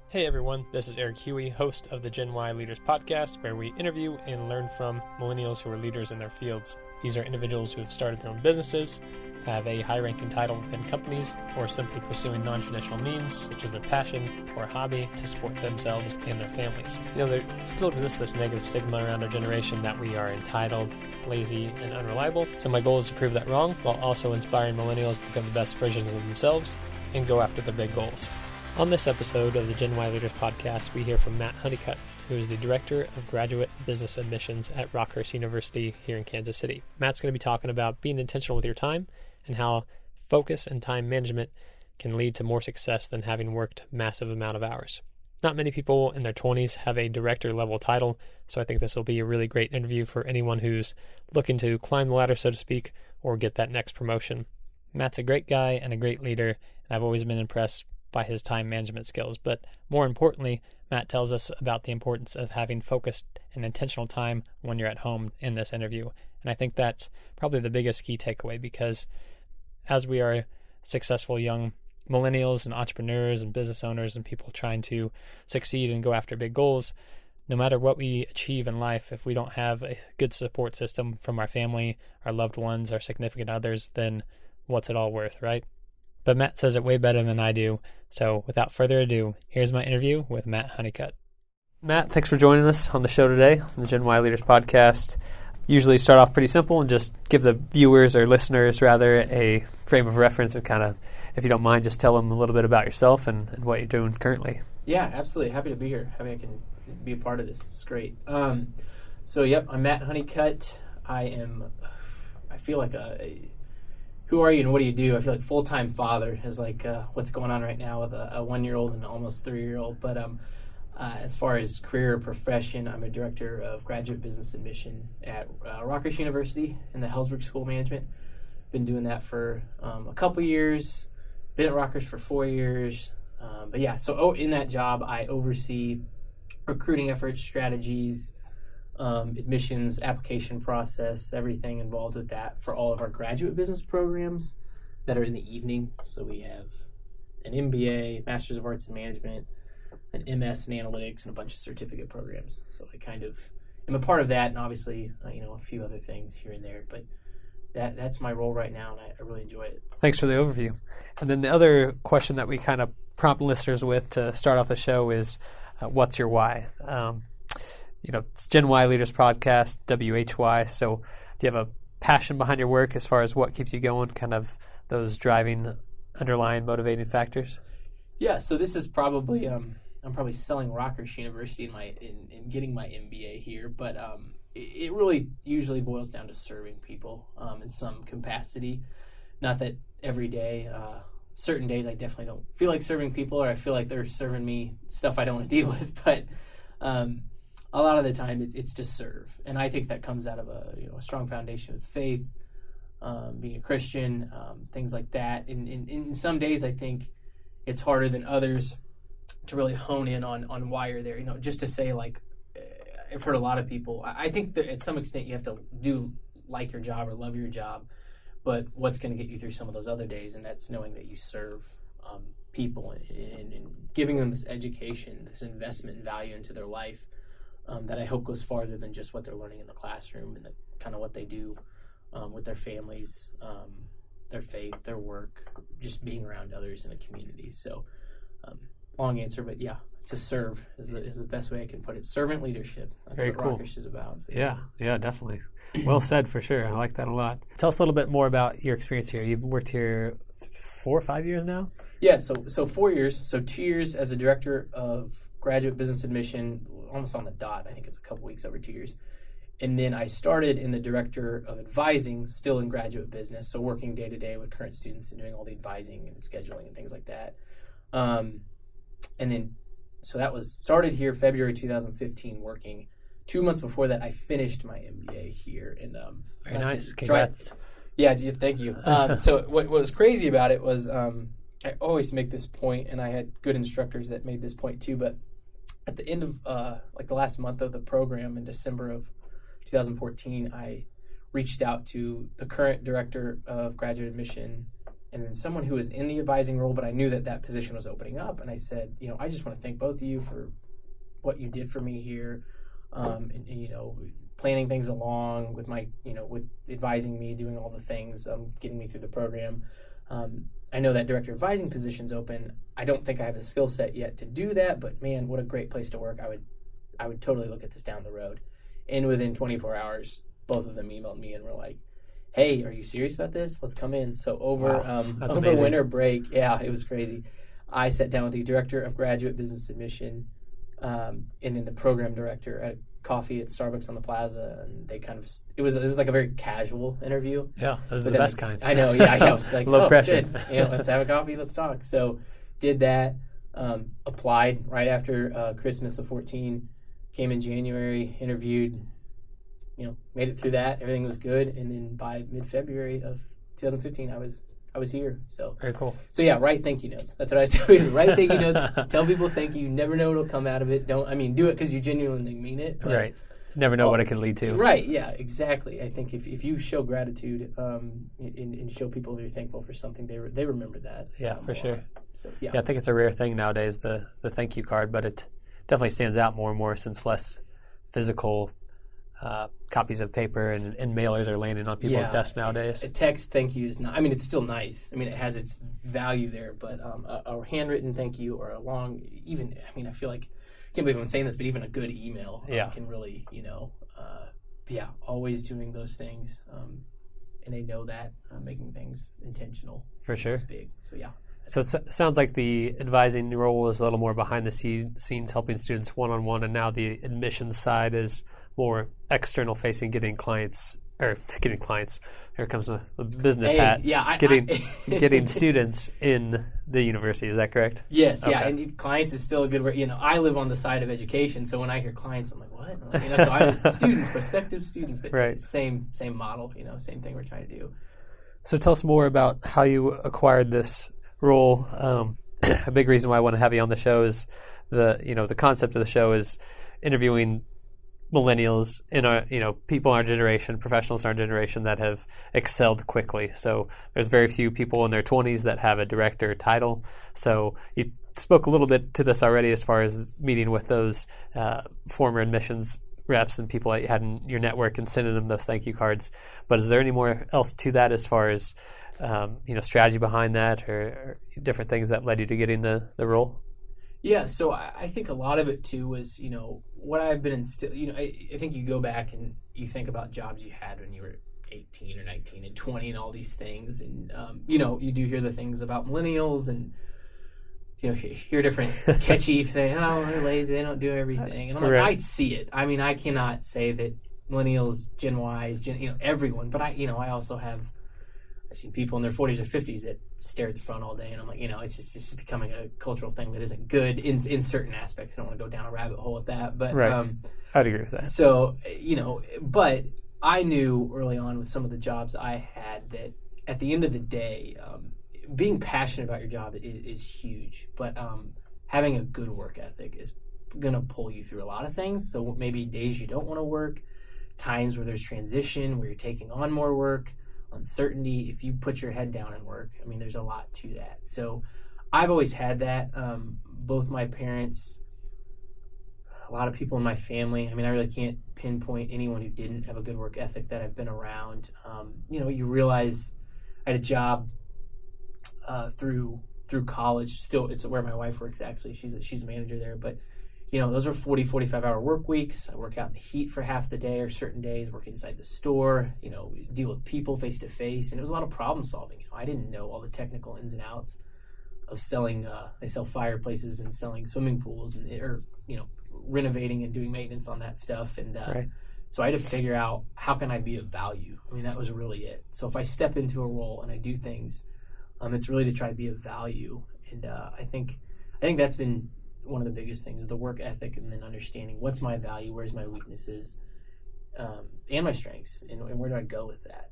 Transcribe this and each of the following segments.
Hey everyone, this is Eric Huey, host of the GenWhy Leaders podcast, where we interview and learn from millennials who are leaders in their fields. These are individuals who have started their own businesses, have a high-ranking title within companies, or simply pursuing non-traditional means, such as their passion or hobby, to support themselves and their families. There still exists this negative stigma around our generation that we are entitled, lazy, and unreliable. So my goal is to prove that wrong, while also inspiring millennials to become the best versions of themselves and go after the big goals. On this episode of the GenWhy Leaders podcast, we hear from Matt Honeycutt, who is the Director of Graduate Business Admissions at Rockhurst University here in Kansas City. Matt's going to be talking about being intentional with your time and how focus and time management can lead to more success than having worked massive amount of hours. Not many people in their 20s have a director level title, so I think this will be a really great interview for anyone who's looking to climb the ladder, so to speak, or get that next promotion. Matt's a great guy and a great leader, and I've always been impressed by his time management skills. But more importantly, Matt tells us about the importance of having focused and intentional time when you're at home in this interview. And I think that's probably the biggest key takeaway, because as we are successful young millennials and entrepreneurs and business owners and people trying to succeed and go after big goals, no matter what we achieve in life, if we don't have a good support system from our family, our loved ones, our significant others, then what's it all worth, right? But Matt says it way better than I do. So without further ado, here's my interview with Matt Honeycutt. Matt, thanks for joining us on the show today, on the GenWhy Leaders podcast. Usually start off pretty simple and just give the viewers or listeners rather a frame of reference and kind of, if you don't mind, just tell them a little bit about yourself and what you're doing currently. Yeah, absolutely. Happy to be here. Happy I can be a part of this. It's great. I'm Matt Honeycutt. I feel like who are you and what do you do? I feel like full-time father is like what's going on right now with a 1-year-old and an almost 3-year-old. But as far as career or profession, I'm a director of graduate business admission at Rockhurst University in the Hellsberg School of Management. Been doing that for a couple years. Been at Rockhurst for 4 years. In that job, I oversee recruiting efforts, strategies, admissions, application process, everything involved with that for all of our graduate business programs that are in the evening. So we have an MBA, Master's of Arts in Management, an MS in Analytics, and a bunch of certificate programs. So I kind of am a part of that, and obviously, a few other things here and there. But that's my role right now, and I really enjoy it. Thanks for the overview. And then the other question that we kind of prompt listeners with to start off the show is, what's your why? It's GenWhy Leaders podcast, WHY. So do you have a passion behind your work as far as what keeps you going, kind of those driving, underlying, motivating factors? Yeah, so this is probably, I'm probably selling Rockhurst University in getting my MBA here, but it really usually boils down to serving people in some capacity. Not that every day, certain days I definitely don't feel like serving people, or I feel like they're serving me stuff I don't want to deal with, but a lot of the time it's to serve. And I think that comes out of a strong foundation with faith, being a Christian, things like that. And in some days I think it's harder than others to really hone in on why you're there. Just to say, like, I've heard a lot of people, I think that at some extent you have to do like your job or love your job, but what's going to get you through some of those other days, and that's knowing that you serve people and giving them this education, this investment and value into their life. That I hope goes farther than just what they're learning in the classroom, and kind of what they do with their families, their faith, their work, just being around others in a community. So, long answer, but yeah, to serve is the best way I can put it. Servant leadership. That's Very what cool. Rockhurst is about. So, Yeah, definitely. Well said, for sure. I like that a lot. Tell us a little bit more about your experience here. You've worked here 4 or 5 years now? Yeah, so 4 years. So 2 years as a director of graduate business admission, almost on the dot. I think it's a couple weeks over 2 years. And then I started in the director of advising, still in graduate business, so working day to day with current students and doing all the advising and scheduling and things like that. So that was started here February 2015 working. 2 months before that, I finished my MBA here. And very nice. Congrats. Thank you. So what was crazy about it was I always make this point, and I had good instructors that made this point too, but at the end of the last month of the program in December of 2014, I reached out to the current director of graduate admission and then someone who was in the advising role, but I knew that position was opening up. And I said, I just want to thank both of you for what you did for me here, and planning things along with my, with advising me, doing all the things, getting me through the program. I know that director advising position's open. I don't think I have the skill set yet to do that, but man, what a great place to work. I would totally look at this down the road. And within 24 hours, both of them emailed me and were like, hey, are you serious about this? Let's come in. So over winter break, yeah, it was crazy. I sat down with the director of graduate business admission, and then the program director at coffee at Starbucks on the Plaza, and they kind of it was like a very casual interview. Yeah, those are the best kind. I know. Yeah, I was like, low pressure. Good. Let's have a coffee. Let's talk. So did that. Applied right after Christmas of 14. Came in January. Interviewed. Made it through that. Everything was good, and then by mid-February of 2015, I was here. So very cool. So yeah, write thank you notes. That's what I started. Write thank you notes. Tell people thank you. You never know what'll come out of it. Do it because you genuinely mean it. But, right. Never know what it can lead to. Right. Yeah. Exactly. I think if you show gratitude, and show people that you're thankful for something, they remember that. Yeah, for sure. So yeah. I think it's a rare thing nowadays, the thank you card, but it definitely stands out more and more since less physical copies of paper and mailers are landing on people's desks nowadays. A text thank you is not, it's still nice. It has its value there, but a handwritten thank you or a long, I feel like, I can't believe I'm saying this, but even a good email can really, always doing those things. And they know that making things intentional. For sure. Is big. So yeah. So it sounds like the advising role was a little more behind the scenes, helping students one-on-one, and now the admissions side is more external facing, getting clients. Here comes the business hat. Yeah, getting students in the university. Is that correct? Yes. Okay. Yeah, and clients is still a good word. I live on the side of education, so when I hear clients, I'm like, what? So I'm students, prospective students, but right. Same model. Same thing we're trying to do. So tell us more about how you acquired this role. A big reason why I want to have you on the show is the concept of the show is interviewing millennials in our, people in our generation, professionals in our generation that have excelled quickly. So there's very few people in their 20s that have a director title. So you spoke a little bit to this already as far as meeting with those former admissions reps and people that you had in your network and sending them those thank you cards. But is there any more else to that as far as strategy behind that or different things that led you to getting the role? Yeah, so I think a lot of it too was, what I've been instilled. I think you go back and you think about jobs you had when you were 18 or 19 and 20 and all these things, and you do hear the things about millennials and hear different catchy things. Oh, they're lazy, they don't do everything, and I'm like, I see it. I cannot say that millennials, GenWhy, everyone, but I also have. I've seen people in their 40s or 50s that stare at the front all day, and I'm like, it's just becoming a cultural thing that isn't good in certain aspects. I don't want to go down a rabbit hole with that, but right. I'd agree with that. So but I knew early on with some of the jobs I had that at the end of the day, being passionate about your job is huge, but having a good work ethic is gonna pull you through a lot of things. So maybe days you don't want to work, times where there's transition, where you're taking on more work. Uncertainty, if you put your head down and work, there's a lot to that. So I've always had that. Both my parents, a lot of people in my family, I really can't pinpoint anyone who didn't have a good work ethic that I've been around. You realize I had a job through college. Still, it's where my wife works, actually. She's a manager there, but those are 40, 45-hour work weeks. I work out in the heat for half the day or certain days, work inside the store, deal with people face-to-face. And it was a lot of problem solving. I didn't know all the technical ins and outs of selling. They sell fireplaces and selling swimming pools or renovating and doing maintenance on that stuff. And right. So I had to figure out how can I be of value. That was really it. So if I step into a role and I do things, it's really to try to be of value. And I think that's been one of the biggest things, the work ethic, and then understanding what's my value, where's my weaknesses, and my strengths, and where do I go with that.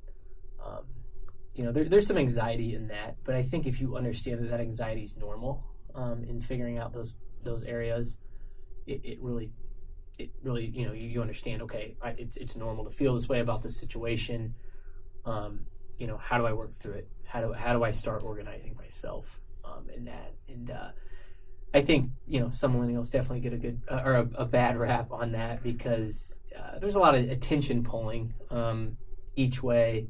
There's some anxiety in that, but I think if you understand that anxiety is normal, in figuring out those areas, it really you understand. Okay, it's normal to feel this way about this situation. how do I work through it? How do I start organizing myself in that? And I think some millennials definitely get a good or a bad rap on that because there's a lot of attention pulling each way,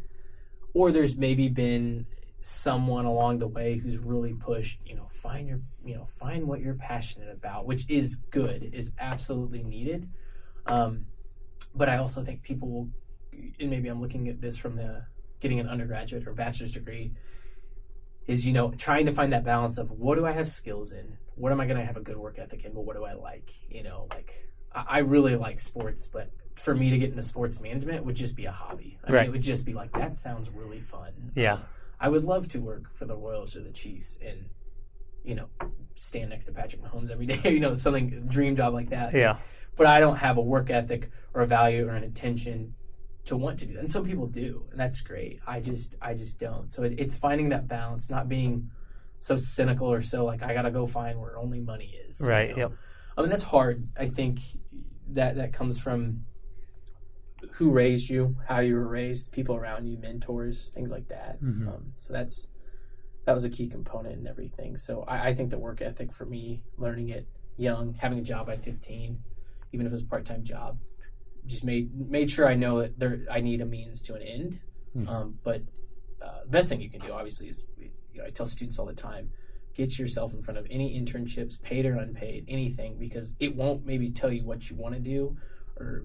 or there's maybe been someone along the way who's really pushed, find what you're passionate about, which is good, is absolutely needed. But I also think people will, and maybe I'm looking at this from the getting an undergraduate or bachelor's degree, is, trying to find that balance of what do I have skills in? What am I going to have a good work ethic in? But what do I like? I really like sports, but for me to get into sports management would just be a hobby. I mean, it would just be like, that sounds really fun. Yeah. I would love to work for the Royals or the Chiefs and, stand next to Patrick Mahomes every day, something, dream job like that. Yeah. But I don't have a work ethic or a value or an intention to want to do that. And some people do, and that's great. I just don't. So it's finding that balance, not being so cynical or so like, I got to go find where only money is. Right, yep. I mean, that's hard. I think that comes from who raised you, how you were raised, people around you, mentors, things like that. Mm-hmm. So that was a key component in everything. So I think the work ethic for me, learning it young, having a job by 15, even if it was a part-time job, just made sure I know that I need a means to an end. Mm-hmm. But the best thing you can do, obviously, is I tell students all the time, get yourself in front of any internships, paid or unpaid, anything, because it won't maybe tell you what you want to do,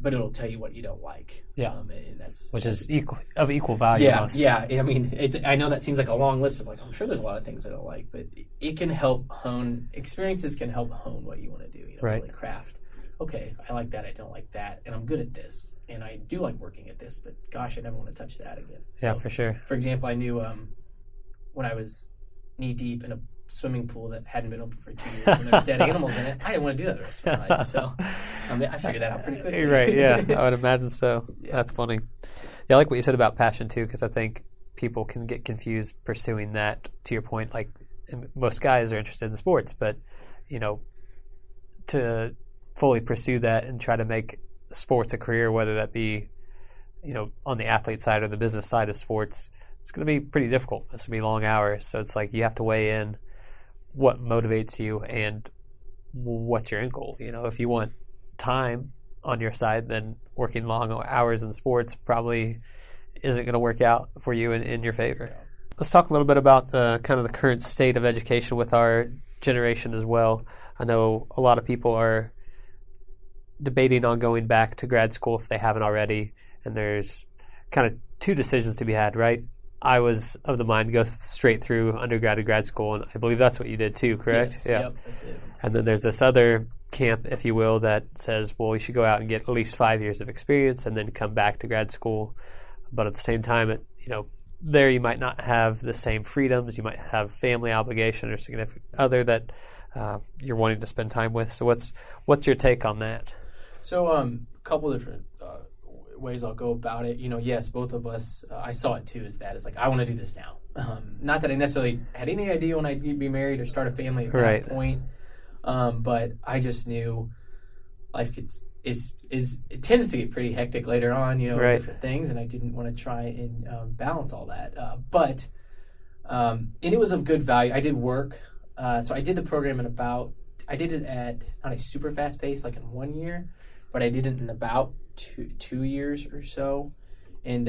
but it'll tell you what you don't like. Yeah, and which is equal value. Yeah. I mean, I know that seems like a long list of I'm sure there's a lot of things I don't like, but it can help hone. Experiences can help hone what you want to do. Right. Really craft. Okay, I like that. I don't like that, and I'm good at this, and I do like working at this. But gosh, I never want to touch that again. Yeah, for sure. For example, I knew when I was knee deep in a swimming pool that hadn't been open for 2 years and there was dead animals in it, I didn't want to do that the rest of my life. So I figured that out pretty quickly. Right, yeah. I would imagine so. Yeah. That's funny. Yeah, I like what you said about passion too, because I think people can get confused pursuing that, to your point. Like, most guys are interested in sports, but, to fully pursue that and try to make sports a career, whether that be, on the athlete side or the business side of sports, it's going to be pretty difficult. It's going to be long hours. So it's like you have to weigh in what motivates you and what's your end goal. If you want time on your side, then working long hours in sports probably isn't going to work out for you in your favor. Let's talk a little bit about the kind of the current state of education with our generation as well. I know a lot of people are debating on going back to grad school if they haven't already, and there's kind of two decisions to be had, right? I was of the mind to go straight through undergrad to grad school, and I believe that's what you did too, correct? Yes, yeah. Yep, that's it. And then there's this other camp, if you will, that says, well, you should go out and get at least 5 years of experience and then come back to grad school. But at the same time, there you might not have the same freedoms. You might have family obligation or significant other that you're wanting to spend time with. So what's your take on that? So a couple different ways I'll go about it. Yes, both of us, I saw it too, is like, I want to do this now. Not that I necessarily had any idea when I'd be married or start a family at that point, but I just knew life it tends to get pretty hectic later on, with different things, and I didn't want to try and balance all that. And it was of good value. I did work, so I did the program I did it at not a super fast pace, like in 1 year, but I did it in about two years or so, and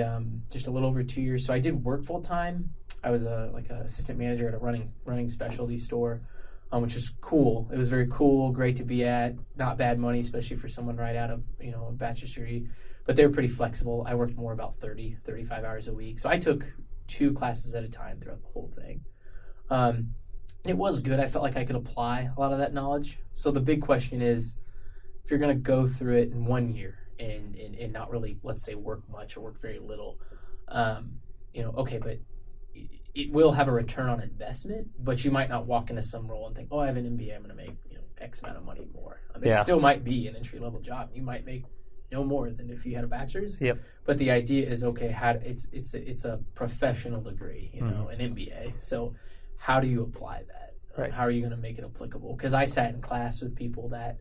just a little over 2 years. So I did work full time. I was an assistant manager at a running specialty store, which was cool. It was very cool, great to be at. Not bad money, especially for someone right out of a bachelor's degree. But they were pretty flexible. I worked more about 35 hours a week. So I took 2 classes at a time throughout the whole thing. It was good. I felt like I could apply a lot of that knowledge. So the big question is, if you're going to go through it in 1 year and not really, let's say, work much or work very little, okay, but it will have a return on investment, but you might not walk into some role and think, I have an MBA, I'm going to make X amount of money more. It still might be an entry-level job. You might make no more than if you had a bachelor's. Yep. But the idea is, okay, it's a professional degree, an MBA. So how do you apply that? Right. How are you going to make it applicable? Because I sat in class with people that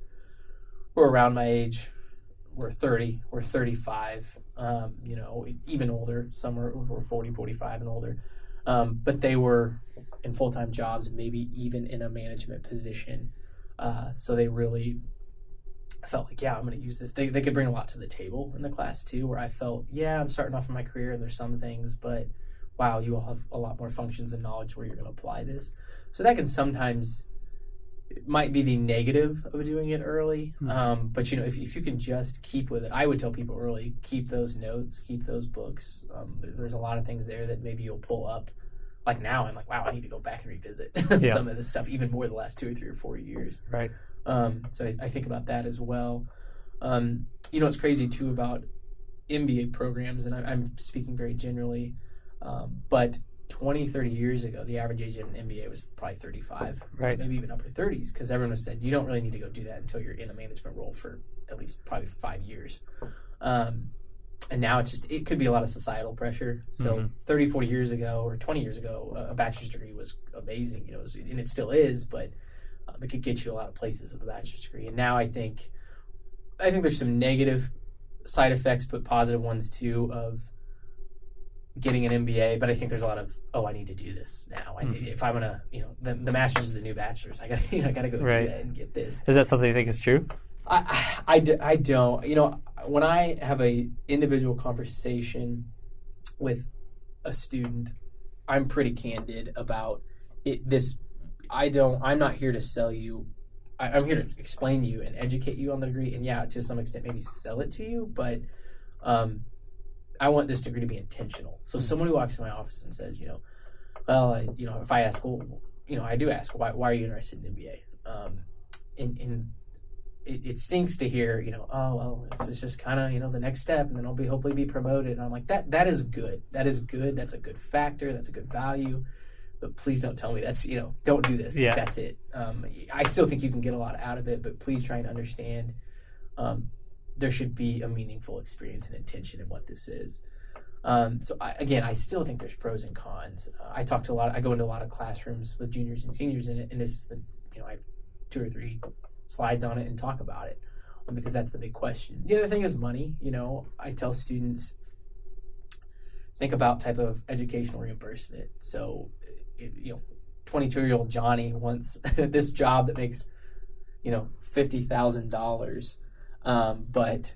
were around my age, were 30, were 35, even older. Some were 40, 45 and older. But they were in full-time jobs, maybe even in a management position. So they really felt like, I'm going to use this. They could bring a lot to the table in the class too, where I felt, I'm starting off in my career and there's some things, but wow, you all have a lot more functions and knowledge where you're going to apply this. So that can sometimes, it might be the negative of doing it early. But if you can just keep with it, I would tell people early, keep those notes, keep those books. There's a lot of things there that maybe you'll pull up. Like now, I'm like, wow, I need to go back and revisit some of this stuff, even more the last 2 or 3 or 4 years. Right. So I think about that as well. It's crazy too about MBA programs, and I'm speaking very generally, but 20, 30 years ago, the average age in an MBA was probably 35, maybe even upper 30s, because everyone was said, you don't really need to go do that until you're in a management role for at least probably 5 years. And now it could be a lot of societal pressure. So 30, 40 years ago or 20 years ago, a bachelor's degree was amazing, and it still is, but it could get you a lot of places with a bachelor's degree. And now I think there's some negative side effects, but positive ones too, of getting an MBA. But I think there's a lot of, I need to do this now. If I'm gonna, the master's is the new bachelor's. I gotta go do that and get this. Is that something you think is true? I don't. When I have a individual conversation with a student, I'm pretty candid about it. I'm not here to sell you. I'm here to explain to you and educate you on the degree, and to some extent maybe sell it to you. But I want this degree to be intentional. So someone who walks in my office and says, if I ask, I do ask, why are you interested in MBA? And it stinks to hear, this is just kind of, the next step, and then I'll hopefully be promoted. And I'm like, that is good. That is good. That's a good factor. That's a good value. But please don't tell me that's, don't do this. Yeah. That's it. I still think you can get a lot out of it, but please try and understand there should be a meaningful experience and intention in what this is. So I still think there's pros and cons. I go into a lot of classrooms with juniors and seniors in it, and this is I have 2 or 3 slides on it and talk about it, because that's the big question. The other thing is money. I tell students, think about type of educational reimbursement. So, 22-year-old Johnny wants this job that makes, $50,000, but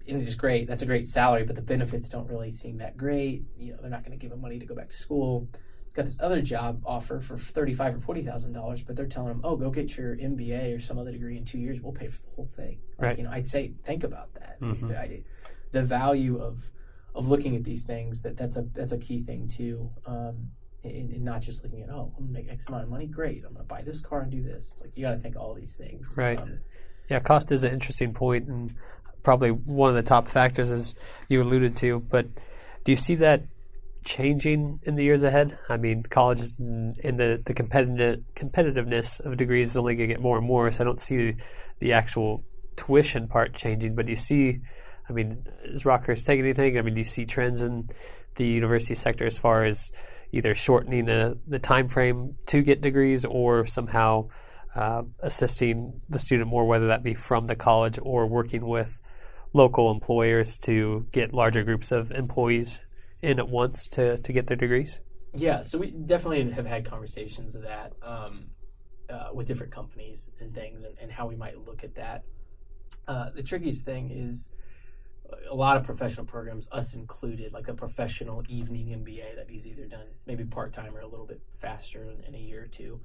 and it's great. That's a great salary, but the benefits don't really seem that great. They're not going to give him money to go back to school. He's got this other job offer for $35,000 or $40,000, but they're telling him, "Oh, go get your MBA or some other degree in 2 years. We'll pay for the whole thing." Right. I'd say think about that. The value of looking at these things, that's a key thing too. And not just looking at, I'm going to make X amount of money. Great. I'm going to buy this car and do this. It's like, you got to think all these things. Right. Cost is an interesting point, and probably one of the top factors, as you alluded to. But do you see that changing in the years ahead? I mean, college and the competitiveness of degrees is only going to get more and more, so I don't see the actual tuition part changing. But do you see, is Rockhurst taking anything? Do you see trends in the university sector as far as either shortening the time frame to get degrees, or somehow assisting the student more, whether that be from the college or working with local employers to get larger groups of employees in at once to get their degrees? Yeah, so we definitely have had conversations of that with different companies and things, and how we might look at that. The trickiest thing is a lot of professional programs, us included, like a professional evening MBA that is either done maybe part-time or a little bit faster in a year or two.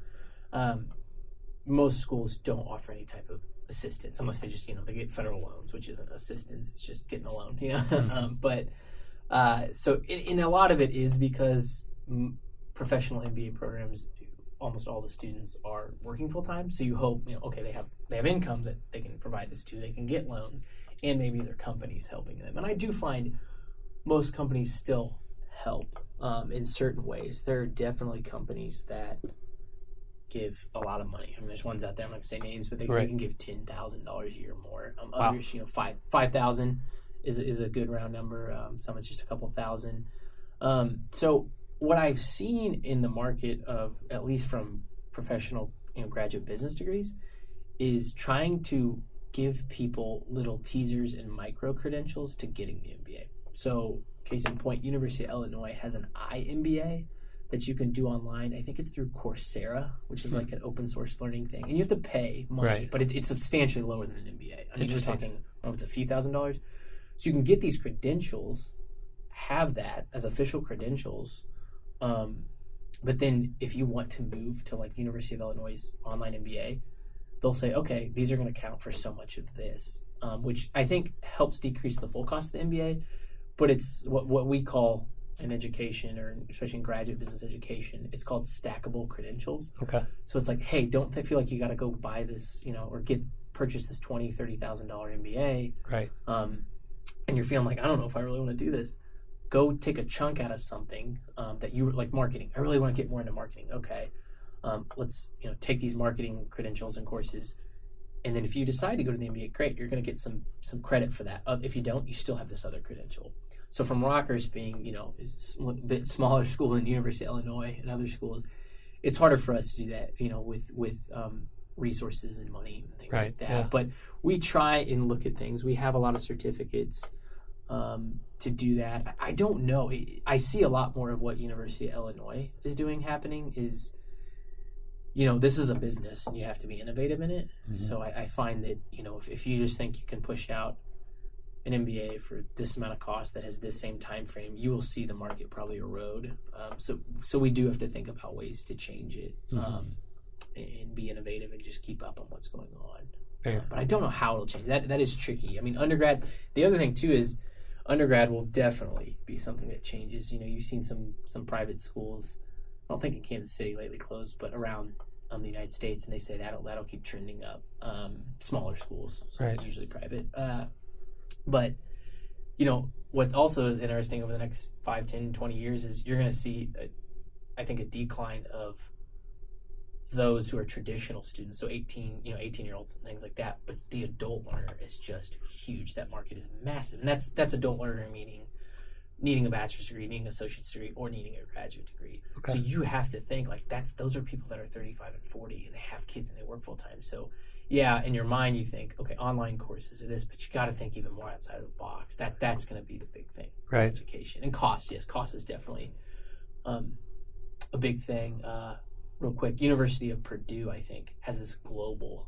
Most schools don't offer any type of assistance unless they just, they get federal loans, which isn't assistance. It's just getting a loan, So in a lot of it is because professional MBA programs, almost all the students are working full-time. So you hope, they have income that they can provide this to. They can get loans, and maybe their company's helping them. And I do find most companies still help in certain ways. There are definitely companies that give a lot of money. There's ones out there, I'm not going to say names, but they can give $10,000 a year more. Others, $5,000 is a good round number. Some it's just a couple thousand. So what I've seen in the market of, at least from professional, graduate business degrees, is trying to give people little teasers and micro credentials to getting the MBA. So, case in point, University of Illinois has an iMBA that you can do online. I think it's through Coursera, which is like an open source learning thing. And you have to pay money, but it's substantially lower than an MBA. I mean, you're talking, I don't know if it's a few $1,000s. So you can get these credentials, have that as official credentials. But then if you want to move to like University of Illinois' online MBA, they'll say, okay, these are going to count for so much of this, which I think helps decrease the full cost of the MBA. But it's what we call in education, or especially in graduate business education, it's called stackable credentials. Okay. So it's like, hey, don't feel like you got to go buy this, or purchase this $20,000-$30,000 MBA. Right. And you're feeling like, I don't know if I really want to do this. Go take a chunk out of something that you like marketing. I really want to get more into marketing. Okay. Let's take these marketing credentials and courses. And then if you decide to go to the MBA, great, you're going to get some credit for that. If you don't, you still have this other credential. So from Rockhurst being, a bit smaller school than University of Illinois and other schools, it's harder for us to do that, with resources and money and things like that. Yeah. But we try and look at things. We have a lot of certificates to do that. I don't know. I see a lot more of what University of Illinois is doing happening is, this is a business and you have to be innovative in it. Mm-hmm. So I find that, if you just think you can push out an MBA for this amount of cost that has this same time frame, you will see the market probably erode. So we do have to think about ways to change it, and be innovative and just keep up on what's going on. But I don't know how it'll change. That is tricky. I mean, undergrad. The other thing too is undergrad will definitely be something that changes. You've seen some private schools. I don't think in Kansas City lately closed, but around the United States, and they say that'll keep trending up. Smaller schools, so usually private. But, what also is interesting over the next 5, 10, 20 years is you're going to see, I think, a decline of those who are traditional students. So 18-year-olds and things like that. But the adult learner is just huge. That market is massive. And that's adult learner meaning needing a bachelor's degree, needing an associate's degree, or needing a graduate degree. Okay. So you have to think like those are people that are 35 and 40 and they have kids and they work full time. So yeah, in your mind you think, okay, online courses or this, but you got to think even more outside of the box. That's going to be the big thing. Right. Education and cost. Yes, cost is definitely a big thing. Real quick, University of Purdue, I think, has this global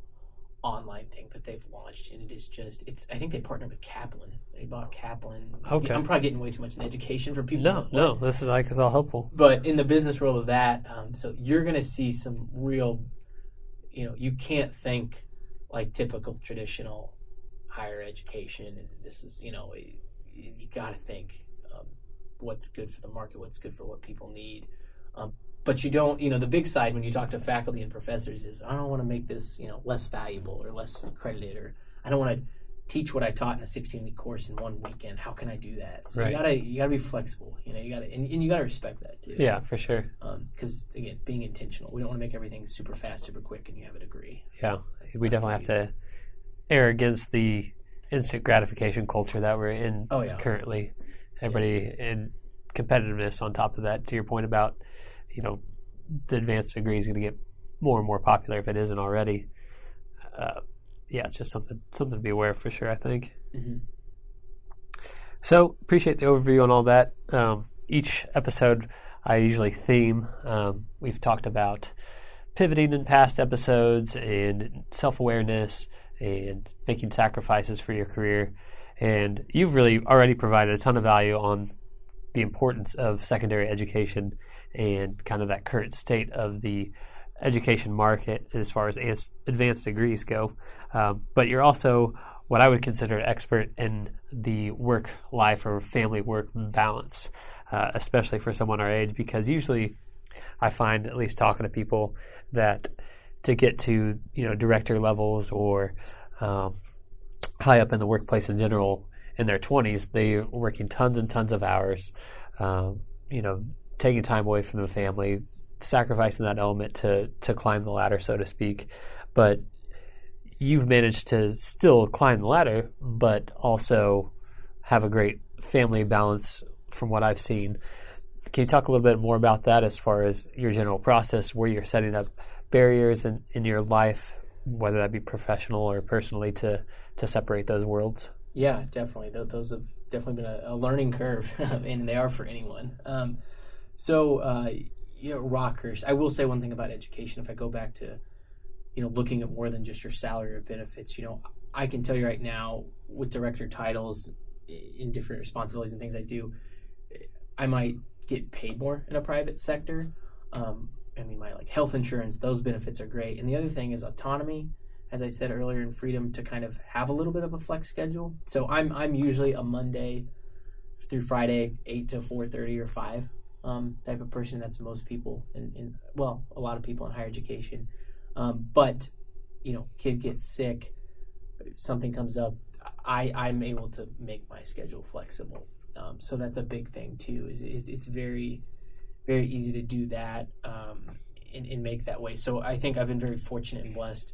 online thing that they've launched, and it is just I think they partnered with Kaplan. They bought Kaplan. Okay. I'm probably getting way too much in education for people. No, this is it's all helpful. But in the business world of that, so you're going to see some real, you can't think like typical traditional higher education, and this is, you got to think what's good for the market, what's good for what people need. But you don't, the big side when you talk to faculty and professors is, I don't want to make this, less valuable or less accredited, or I don't want to teach what I taught in a 16-week course in one weekend. How can I do that? So you gotta be flexible. You gotta and you gotta respect that too. Yeah, for sure. Because again, being intentional, we don't want to make everything super fast, super quick, and you have a degree. Yeah, we definitely have to err against the instant gratification culture that we're in currently. Everybody in competitiveness on top of that. To your point about, the advanced degree is going to get more and more popular if it isn't already. It's just something to be aware of for sure, I think. Mm-hmm. So appreciate the overview on all that. Each episode I usually theme. We've talked about pivoting in past episodes and self-awareness and making sacrifices for your career. And you've really already provided a ton of value on the importance of secondary education and kind of that current state of the education market as far as advanced degrees go. But you're also what I would consider an expert in the work-life or family-work balance, especially for someone our age, because usually I find, at least talking to people, that to get to director levels or high up in the workplace in general in their 20s, they're working tons and tons of hours, taking time away from the family, sacrificing that element to climb the ladder, so to speak. But you've managed to still climb the ladder, but also have a great family balance from what I've seen. Can you talk a little bit more about that as far as your general process, where you're setting up barriers in your life whether that be professional or personally, to separate those worlds? Yeah, definitely. Those have definitely been a learning curve, and they are for anyone. Rockhurst. I will say one thing about education. If I go back to, looking at more than just your salary or benefits, I can tell you right now with director titles in different responsibilities and things I do, I might get paid more in a private sector. My health insurance, those benefits are great. And the other thing is autonomy, as I said earlier, and freedom to kind of have a little bit of a flex schedule. So I'm usually a Monday through Friday, 8 to 4:30 or 5 type of person. That's most people a lot of people in higher education. But kid gets sick, something comes up, I'm able to make my schedule flexible. So that's a big thing too. It's very, very easy to do that and make that way. So I think I've been very fortunate and blessed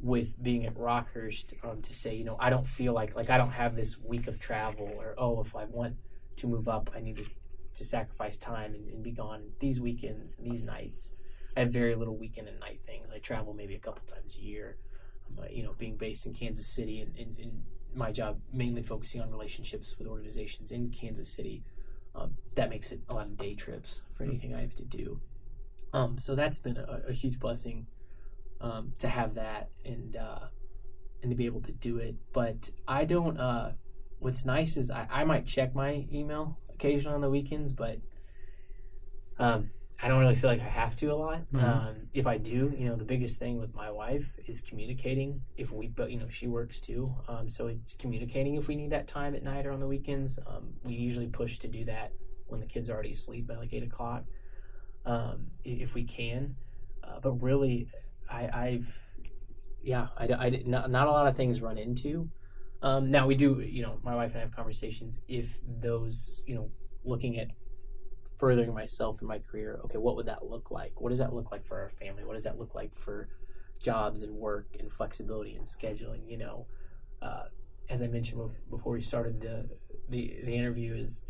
with being at Rockhurst to say, I don't feel like I don't have this week of travel, or if I want to move up, I need to sacrifice time and be gone these weekends and these nights. I have very little weekend and night things. I travel maybe a couple times a year. Being based in Kansas City and my job mainly focusing on relationships with organizations in Kansas City, that makes it a lot of day trips for anything I have to do. So that's been a huge blessing to have that and to be able to do it. But I don't. What's nice is I might check my email occasionally on the weekends, but I don't really feel like I have to a lot. If I do, the biggest thing with my wife is communicating. But she works too, so it's communicating if we need that time at night or on the weekends. We usually push to do that when the kids are already asleep by 8 o'clock, if we can. But really, not a lot of things run into. Now we do, my wife and I have conversations if those, looking at furthering myself in my career. Okay, what would that look like? What does that look like for our family? What does that look like for jobs and work and flexibility and scheduling? As I mentioned before we started the interview, is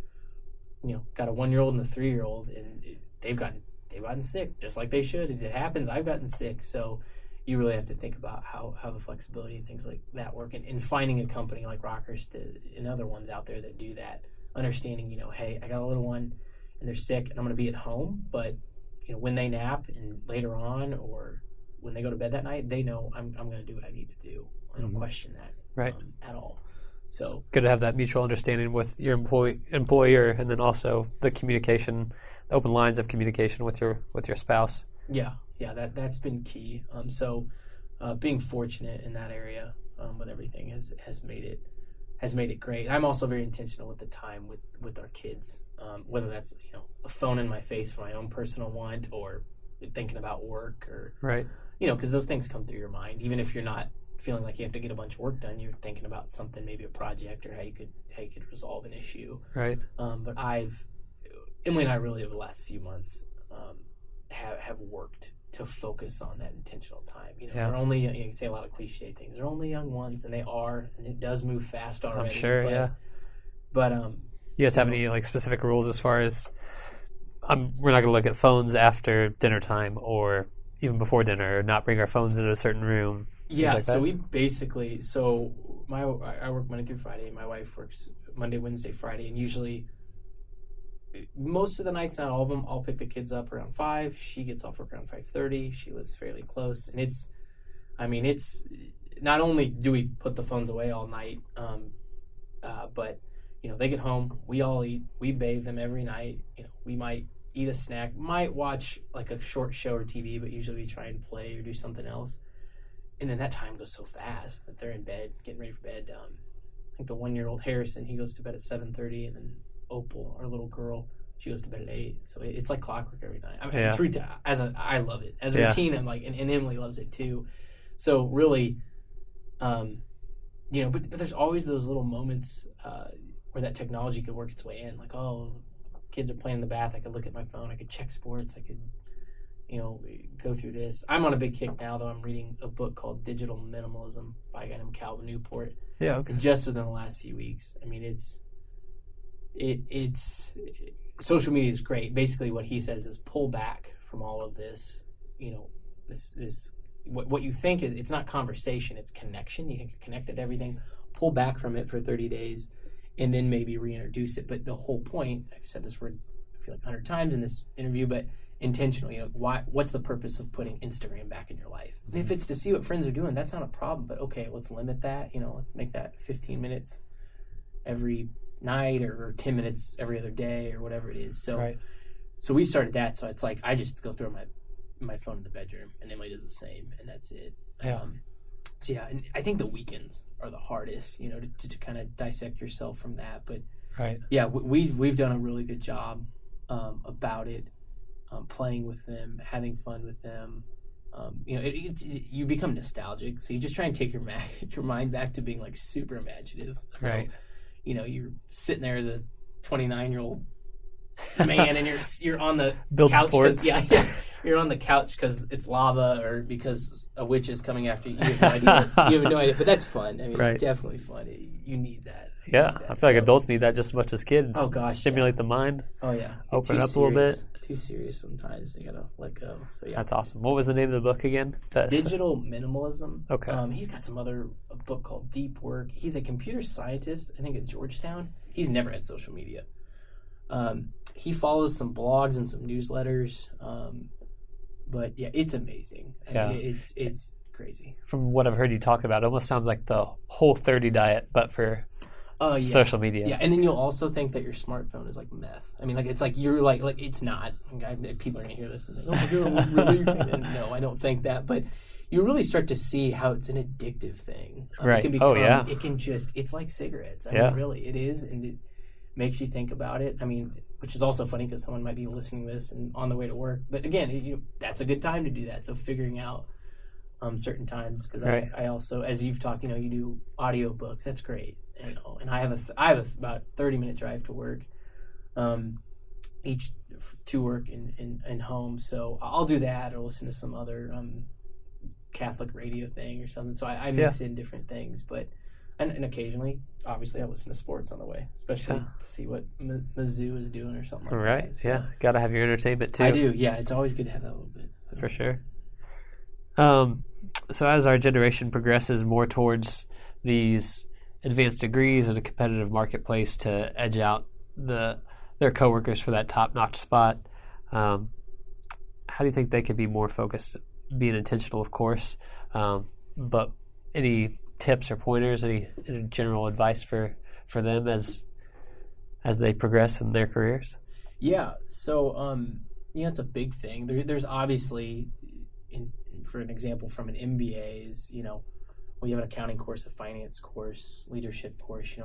got a 1-year-old and a 3-year-old, and they've gotten sick just like they should. As it happens, I've gotten sick. So you really have to think about how the flexibility and things like that work, and finding a company like Rockhurst and other ones out there that do that. Understanding, hey, I got a little one and they're sick and I'm going to be at home, but when they nap and later on or when they go to bed that night, they know I'm going to do what I need to do. I don't question that at all. So it's good to have that mutual understanding with your employer, and then also the communication, the open lines of communication with your spouse. Yeah, that's been key. Being fortunate in that area with everything has made it great. I'm also very intentional with the time with our kids, whether that's a phone in my face for my own personal want, or thinking about work, or because those things come through your mind. Even if you're not feeling like you have to get a bunch of work done, you're thinking about something, maybe a project, or how you could resolve an issue. Right. But Emily and I really over the last few months have worked to focus on that intentional time. They're only, you can say a lot of cliche things. They're only young ones, and they are, and it does move fast already. I'm sure, But you guys have any specific rules as far as we're not going to look at phones after dinner time or even before dinner, or not bring our phones into a certain room? Yeah, like so we basically, I work Monday through Friday. My wife works Monday, Wednesday, Friday, and usually most of the nights, not all of them, I'll pick the kids up around 5. She gets off work around 5:30. She lives fairly close, and it's not only do we put the phones away all night, but they get home, we all eat, we bathe them every night. We might eat a snack, might watch a short show or TV, but usually we try and play or do something else. And then that time goes so fast that they're in bed, getting ready for bed. I think the 1-year-old Harrison, he goes to bed at 7:30, and then Opal, our little girl, she goes to bed at 8. So it's like clockwork every night. It's I love it as a routine. I'm and Emily loves it too. So really, but there's always those little moments where that technology could work its way in. Kids are playing in the bath. I could look at my phone. I could check sports. I could, go through this. I'm on a big kick now, though. I'm reading a book called Digital Minimalism by a guy named Calvin Newport. Yeah. Okay. Just within the last few weeks. It's social media is great. Basically, what he says is pull back from all of this, this what you think is, it's not conversation, it's connection. You think you're connected to everything. Pull back from it for 30 days and then maybe reintroduce it. But the whole point, I've said this word I feel like 100 times in this interview, but intentional, what's the purpose of putting Instagram back in your life? And if it's to see what friends are doing, that's not a problem. But okay, let's limit that. Let's make that 15 minutes every night or 10 minutes every other day or whatever it is. So Right. So we started that. So it's like I just go throw my phone in the bedroom, and Emily does the same, and that's it. Yeah. So yeah, and I think the weekends are the hardest, to kind of dissect yourself from that. But Right. yeah, we've done a really good job about it, playing with them, having fun with them. You become nostalgic, so you just try and take your mind back to being like super imaginative. So, Right. You're sitting there as a 29-year-old man, and you're on the Build couch. forts. Yeah, you're on the couch because it's lava or because a witch is coming after you. You have no idea. You have no idea, but that's fun. I mean, Right. It's definitely fun. You need that. Yeah, I feel like adults need that just as much as kids. Oh gosh, stimulate the mind. Oh yeah, Open it up a little bit. Too serious sometimes. They gotta let go. So yeah, That's awesome. What was the name of the book again? Digital Minimalism. Okay. He's got some other book called Deep Work. He's a computer scientist, I think at Georgetown. He's never had social media. He follows some blogs and some newsletters. But yeah, it's amazing. I mean, it's crazy. From what I've heard you talk about, it almost sounds like the Whole30 diet, but for social media. Yeah, and then you'll also think that your smartphone is like meth. I mean, like it's like you're like it's not. People are gonna hear this and think, "Oh, you're really thinking." And no, I don't think that. But you really start to see how it's an addictive thing. Right. It can become, yeah. It can it's like cigarettes. I mean, really, it is, and it makes you think about it. I mean, which is also funny because someone might be listening to this and on the way to work. But again, that's a good time to do that. So figuring out certain times, because Right. I also, as you've talked, you do audiobooks. That's great. And I have about 30-minute drive to work, each to work and home. So I'll do that or listen to some other Catholic radio thing or something. So I mix in different things, but and occasionally, obviously, I listen to sports on the way, especially to see what Mizzou is doing or something like Right. that. So Yeah. Got to have your entertainment too. I do. Yeah, it's always good to have that a little bit. So. For sure. So as our generation progresses more towards these advanced degrees in a competitive marketplace to edge out their coworkers for that top-notch spot, how do you think they could be more focused, being intentional, of course, but any tips or pointers, any general advice for them as they progress in their careers? Yeah, so it's a big thing. There's obviously, for an example, from an MBA is, you have an accounting course, a finance course, leadership course.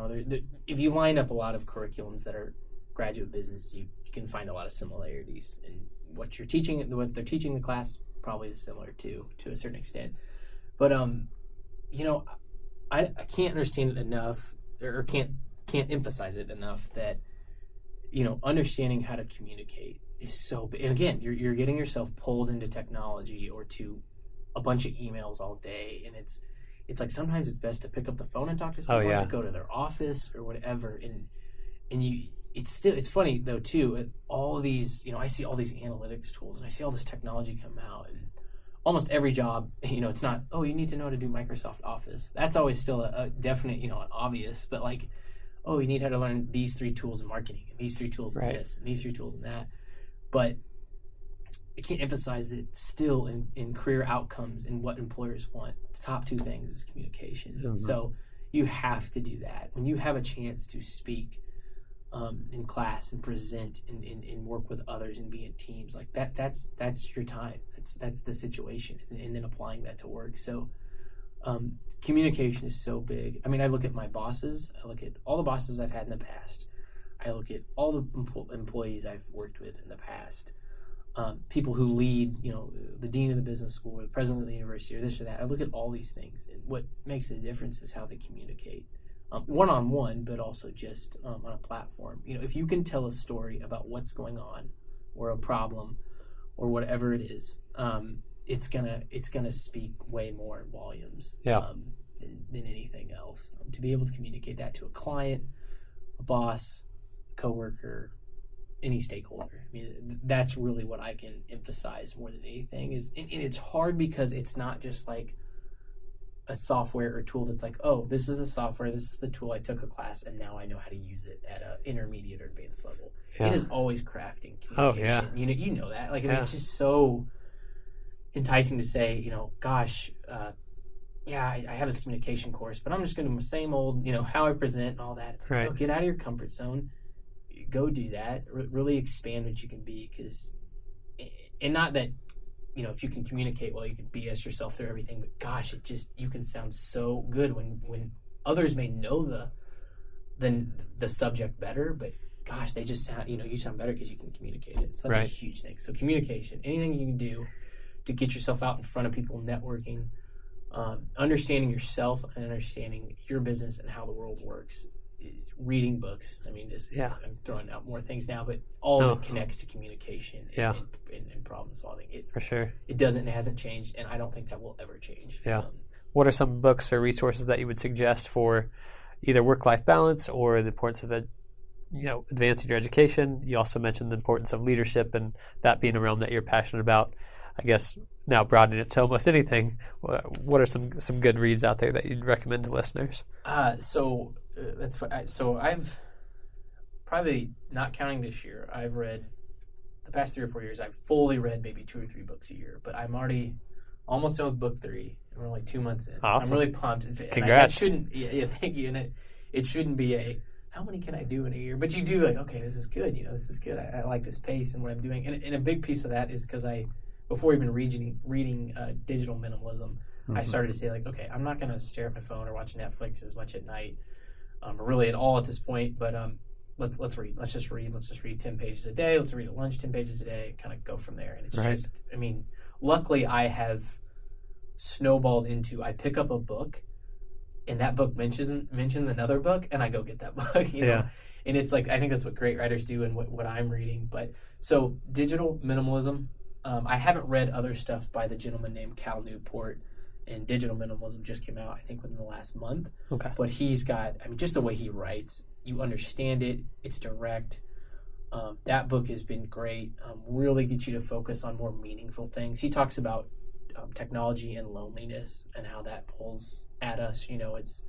If you line up a lot of curriculums that are graduate business, you can find a lot of similarities. And what you're teaching, what they're teaching the class probably is similar to a certain extent. But I can't understand it enough, or can't emphasize it enough that understanding how to communicate is so big. And again, you're getting yourself pulled into technology or to a bunch of emails all day, and it's like sometimes it's best to pick up the phone and talk to someone, or go to their office or whatever. And it's funny though too. All of these, I see all these analytics tools and I see all this technology come out, and almost every job, it's not, oh, you need to know how to do Microsoft Office. That's always still a definite, an obvious, but like, oh, you need how to learn these 3 tools in marketing and these 3 tools in this and these 3 tools in that. But I can't emphasize that still in career outcomes and what employers want, the top 2 things is communication. Mm-hmm. So you have to do that. When you have a chance to speak in class and present and work with others and be in teams, like that's your time. That's the situation, and then applying that to work. So communication is so big. I mean, I look at my bosses. I look at all the bosses I've had in the past. I look at all the employees I've worked with in the past. People who lead, the dean of the business school or the president of the university or this or that. I look at all these things, and what makes the difference is how they communicate. One-on-one, but also just on a platform. If you can tell a story about what's going on or a problem or whatever it is, it's gonna speak way more volumes than anything else. To be able to communicate that to a client, a boss, coworker, any stakeholder. I mean, that's really what I can emphasize more than anything is, and it's hard because it's not just like a software or tool that's like, oh, this is the software, this is the tool, I took a class and now I know how to use it at an intermediate or advanced level. Yeah. It is always crafting communication. Oh, yeah. You know that. Like, I mean, it's just so enticing to say, gosh, I have this communication course, but I'm just going to do the same old, how I present and all that. It's like, right. No, get out of your comfort zone. Go do that. Really expand what you can be, and not that, if you can communicate well, you can BS yourself through everything, but gosh, you can sound so good when others may know the subject better, but gosh, they just sound, you sound better because you can communicate it. So that's right. a huge thing. So communication, anything you can do to get yourself out in front of people, networking, understanding yourself and understanding your business and how the world works. Reading books. I mean, I'm throwing out more things now, but all of it connects to communication and problem solving. For sure. It hasn't changed, and I don't think that will ever change. Yeah. What are some books or resources that you would suggest for either work-life balance or the importance of advancing your education? You also mentioned the importance of leadership and that being a realm that you're passionate about. I guess now broadening it to almost anything, what are some good reads out there that you'd recommend to listeners? So I've probably, not counting this year, I've read the past 3 or 4 years, I've fully read maybe 2 or 3 books a year, but I'm already almost done with book 3 and we're only 2 months in. Awesome. I'm really pumped. Congrats. Thank you. And it shouldn't be how many can I do in a year? But you do okay, this is good. This is good. I like this pace and what I'm doing. And a big piece of that is because before even reading Digital Minimalism, I started to say okay, I'm not going to stare at my phone or watch Netflix as much at night. Or really at all at this point, but let's read. Let's just read 10 pages a day. Let's read at lunch 10 pages a day, kind of go from there. And it's luckily I have snowballed into, I pick up a book and that book mentions another book and I go get that book, know? And it's I think that's what great writers do and what I'm reading. But so Digital Minimalism, I haven't read other stuff by the gentleman named Cal Newport. And Digital Minimalism just came out, I think, within the last month. Okay. But he's got, just the way he writes, you understand it. It's direct. That book has been great. Really gets you to focus on more meaningful things. He talks about technology and loneliness and how that pulls at us. It's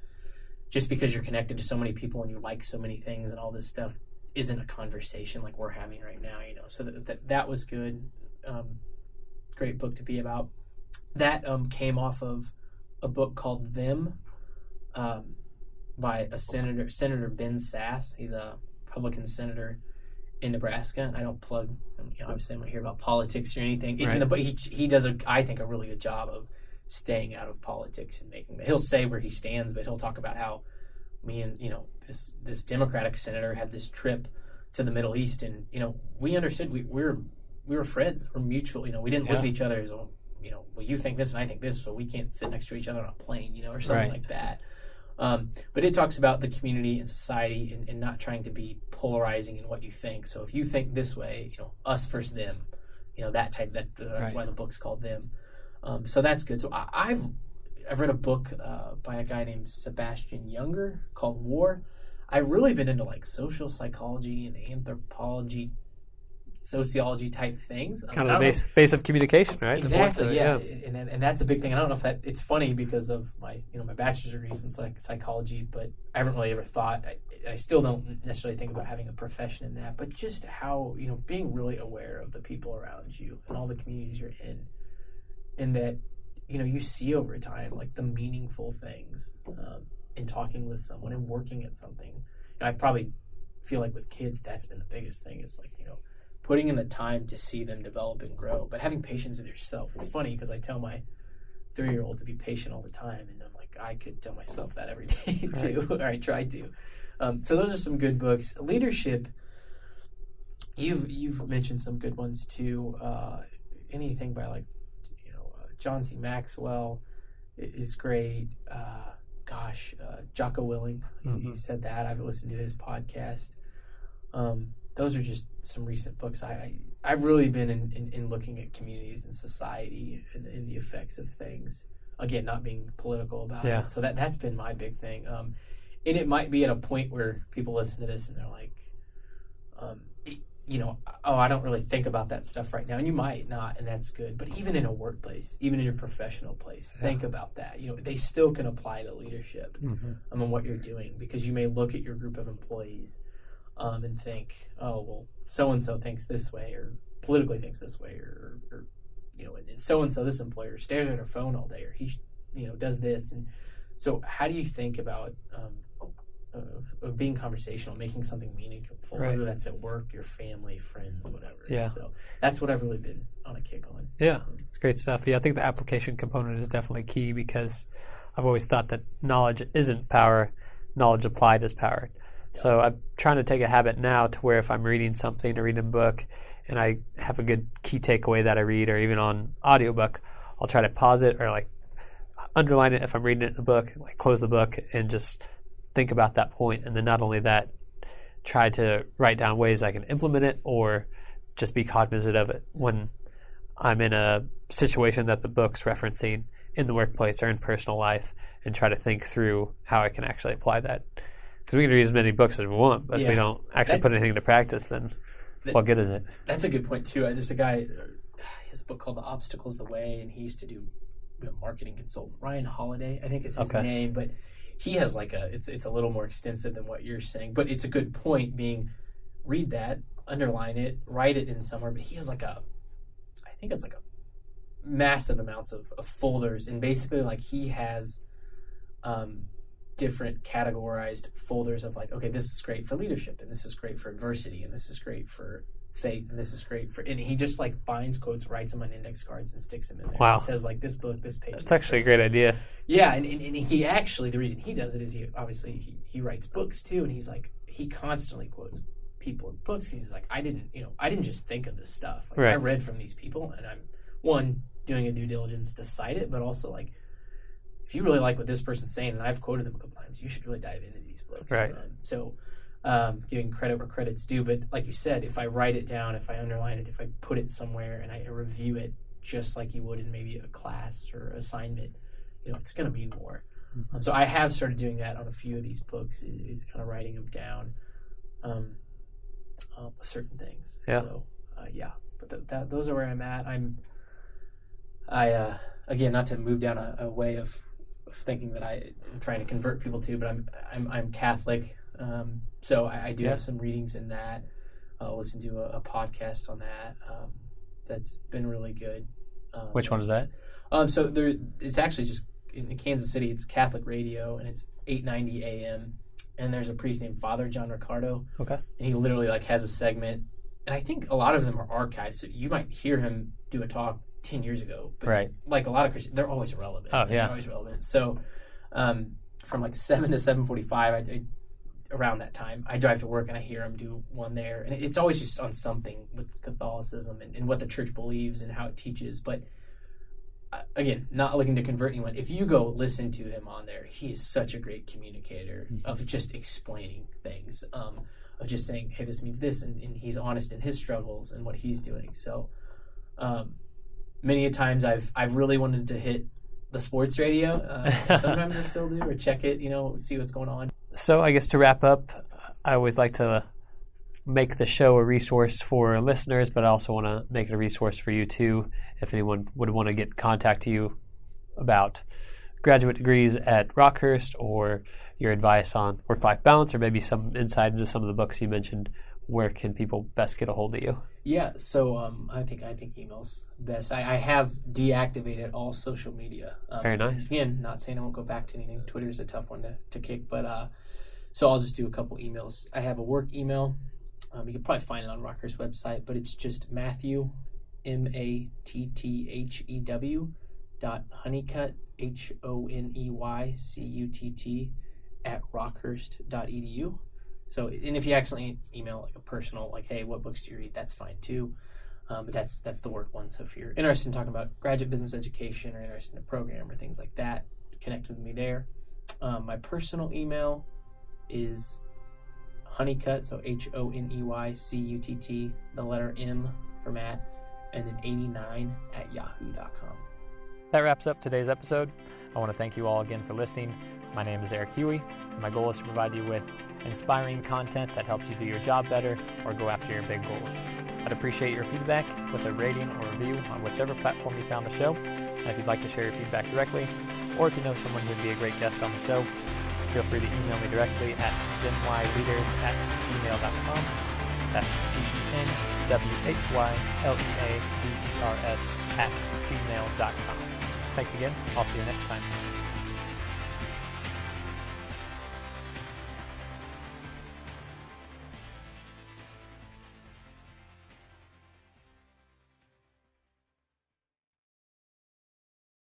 just because you're connected to so many people and you like so many things and all this stuff isn't a conversation like we're having right now. So that was good. Great book to be about. That came off of a book called Them by a Senator Ben Sasse. He's a Republican senator in Nebraska. And I don't plug, obviously I'm not here about politics or anything. Right. But he does, I think, a really good job of staying out of politics and making that. He'll say where he stands, but he'll talk about how me and, this Democratic senator had this trip to the Middle East. And, we understood we were friends. We're mutual. We didn't look at each other as, well, you think this and I think this, so we can't sit next to each other on a plane, or something like that. But it talks about the community and society and not trying to be polarizing in what you think. So if you think this way, us versus them, that's why the book's called Them. So that's good. So I've read a book by a guy named Sebastian Junger called War. I've really been into social psychology and anthropology, sociology type things. Kind of the base of communication, right? Exactly, yeah. And that's a big thing. I don't know if it's funny because of my my bachelor's degree in psychology, but I haven't really ever thought. I still don't necessarily think about having a profession in that, but just how being really aware of the people around you and all the communities you're in, and that you see over time the meaningful things in talking with someone and working at something. I probably feel like with kids that's been the biggest thing. Is putting in the time to see them develop and grow, but having patience with yourself. It's funny because I tell my 3-year-old to be patient all the time, and I'm like, I could tell myself that every day too, or I try to. So those are some good books. Leadership, you've mentioned some good ones too. Anything by John C. Maxwell is great. Jocko Willink, you said that. I've listened to his podcast. Those are just some recent books. I've really been in looking at communities and society and the effects of things. Again, not being political about it. So that's been my big thing. And it might be at a point where people listen to this and they're like, I don't really think about that stuff right now. And you might not, and that's good. But even in a workplace, even in your professional place, think about that. They still can apply to leadership and what you're doing, because you may look at your group of employees and think, oh, well, so-and-so thinks this way, or politically thinks this way, or and so-and-so, this employer, stares at her phone all day, or he, does this. And so how do you think about of being conversational, making something meaningful, whether that's at work, your family, friends, whatever. Yeah. So that's what I've really been on a kick on. Yeah, it's great stuff. Yeah, I think the application component is definitely key, because I've always thought that knowledge isn't power, knowledge applied is power. Yeah. So I'm trying to take a habit now to where if I'm reading something or reading a book and I have a good key takeaway that I read, or even on audiobook, I'll try to pause it or like underline it if I'm reading it in the book, like close the book and just think about that point. And then not only that, try to write down ways I can implement it, or just be cognizant of it when I'm in a situation that the book's referencing in the workplace or in personal life, and try to think through how I can actually apply that. Because we can read as many books as we want, but if we don't actually put anything into practice, then what good is it? That's a good point too. There's a guy, he has a book called The Obstacle's the Way, and he used to do marketing consultant. Ryan Holiday, I think is his name, but he has it's a little more extensive than what you're saying, but it's a good point, being read that, underline it, write it in somewhere. But he has I think it's a massive amounts of folders, and basically he has different categorized folders of okay, this is great for leadership, and this is great for adversity, and this is great for faith, and this is great for, and he just finds quotes, writes them on index cards, and sticks them in there. Wow. He says this book, this page. That's actually a great idea. Yeah, and he actually, the reason he does it is he writes books too, and he constantly quotes people in books. He's I didn't just think of this stuff. I read from these people, and I'm doing a due diligence to cite it, but also if you really like what this person's saying, and I've quoted them a couple times, you should really dive into these books. Right. Giving credit where credit's due, but like you said, if I write it down, if I underline it, if I put it somewhere and I review it just like you would in maybe a class or assignment, it's going to mean more. So I have started doing that on a few of these books, is kind of writing them down, certain things. Yeah. So, but those are where I'm at. Again, not to move down a way of thinking that I'm trying to convert people to, but I'm Catholic. So I do have some readings in that. I'll listen to a podcast on that. That's been really good. Which one is that? So it's actually just in Kansas City. It's Catholic radio, and it's 8:90 a.m. And there's a priest named Father John Ricardo. Okay. And he literally has a segment, and I think a lot of them are archived. So you might hear him do a talk 10 years ago. But right. A lot of Christians, they're always relevant. Oh, yeah. They're always relevant. So from 7 to 7:45, I around that time, I drive to work and I hear him do one there. And it's always just on something with Catholicism and what the church believes and how it teaches. But again, not looking to convert anyone. If you go listen to him on there, he is such a great communicator of just explaining things, of just saying, hey, this means this. And he's honest in his struggles and what he's doing. So many a times I've really wanted to hit the sports radio. Sometimes I still do, or check it, see what's going on. So I guess to wrap up, I always like to make the show a resource for listeners, but I also want to make it a resource for you too, if anyone would want to contact you about graduate degrees at Rockhurst, or your advice on work-life balance, or maybe some insight into some of the books you mentioned. Where can people best get a hold of you? Yeah, so I think email's best. I have deactivated all social media. Very nice. Again, not saying I won't go back to anything. Twitter's a tough one to kick, but so I'll just do a couple emails. I have a work email. You can probably find it on Rockhurst's website, but it's just Matthew, MATTHEW .Honeycutt HONEYCUTT @rockhurst.edu. So, and if you accidentally email a personal, hey, what books do you read? That's fine too. But that's the work one. So if you're interested in talking about graduate business education, or interested in a program or things like that, connect with me there. My personal email is Honeycutt, so HONEYCUTT, the letter M for Matt, and then 89 @yahoo.com. That wraps up today's episode. I want to thank you all again for listening. My name is Eric Huey. My goal is to provide you with inspiring content that helps you do your job better or go after your big goals. I'd appreciate your feedback with a rating or review on whichever platform you found the show. And if you'd like to share your feedback directly, or if you know someone who'd be a great guest on the show, feel free to email me directly at genwhyleaders@gmail.com. That's GenWhyLeaders@gmail.com. Thanks again. I'll see you next time.